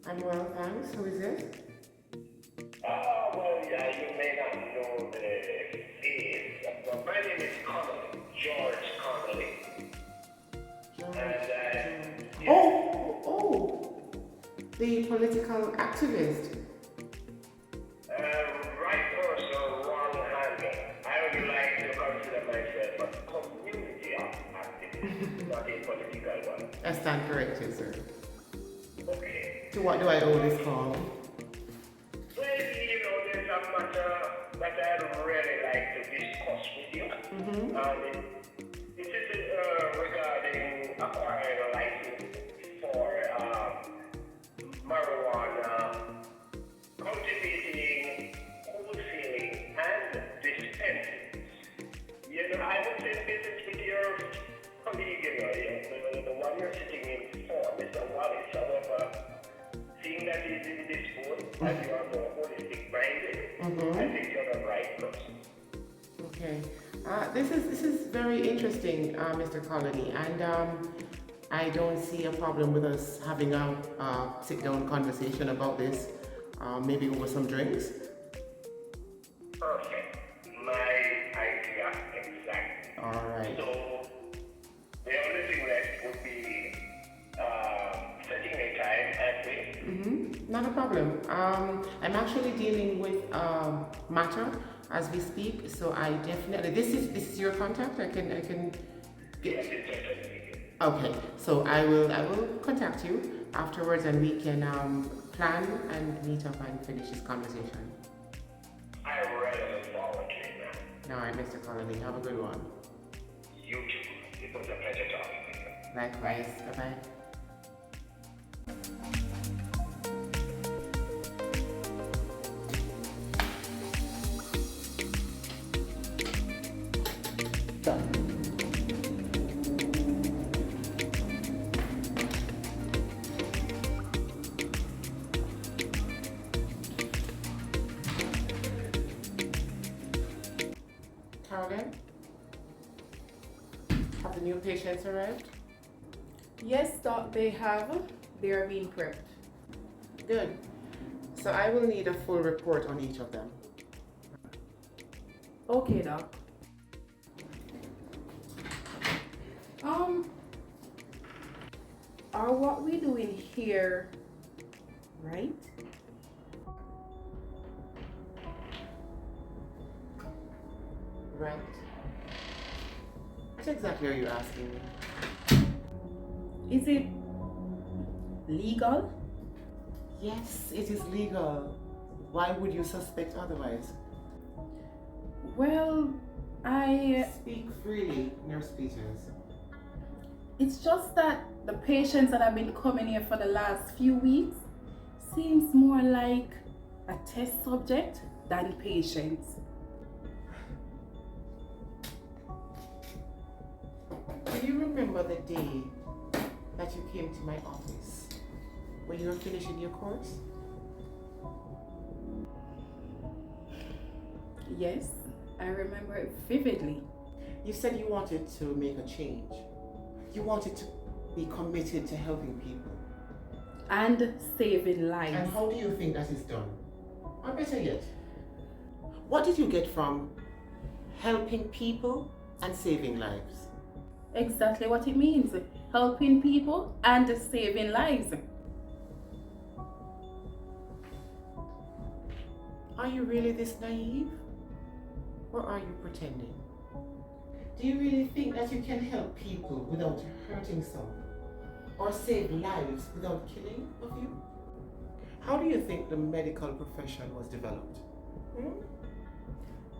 I'm well, thanks. Who is it? Well, yeah, you may not know the face. Well, my name is Connolly, George Connolly. George. Yeah. Oh, the political activist. Right person, wrong handle. I would like to consider myself a community activist, not a political one. I stand corrected, sir. Okay. To what do I owe this call? Well, there's a matter that I'd really like to discuss with you. It is regarding acquiring a license for marijuana, cultivating, wholesaling, and dispensing. I was in business with your colleague, the one you're sitting in for, Mr. Wallace. However, seeing that he's in this board, and you are more holistic minded, I think you're the right person. Okay. This is very interesting, Mr. Colony, and I don't see a problem with us having a sit-down conversation about this, maybe over some drinks. Perfect. My idea, exactly. All right. So, the only thing left would be setting a time and date. Not a problem. I'm actually dealing with matter as we speak, so I definitely this is your contact. I can Yes, get. it's definitely. Okay, so I will contact you afterwards, and we can plan and meet up and finish this conversation. I really look forward to it, man. All right, Mr. Colony, have a good one. You too. It was a pleasure talking with you. Likewise. Bye bye. Caroline, have the new patients arrived? Yes, Doc, they have. They are being prepped. Good. So I will need a full report on each of them. Okay, Doc. Are what we doing here right? Right. What exactly are you asking me? Is it legal? Yes, it is legal. Why would you suspect otherwise? Well, Speak freely, Nurse Peters. it's just that the patients that have been coming here for the last few weeks seems more like a test subject than patients. Do you remember the day that you came to my office when you were finishing your course? Yes, I remember it vividly. You said you wanted to make a change. You wanted to be committed to helping people. And saving lives. And how do you think that is done? Or better yet, what did you get from helping people and saving lives? Exactly what it means. Helping people and saving lives. Are you really this naive? Or are you pretending? Do you really think that you can help people without hurting some? Or save lives without killing a few? How do you think the medical profession was developed?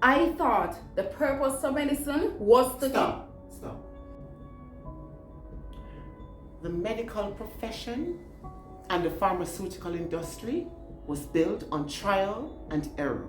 I thought the purpose of medicine was to Stop. The medical profession and the pharmaceutical industry was built on trial and error.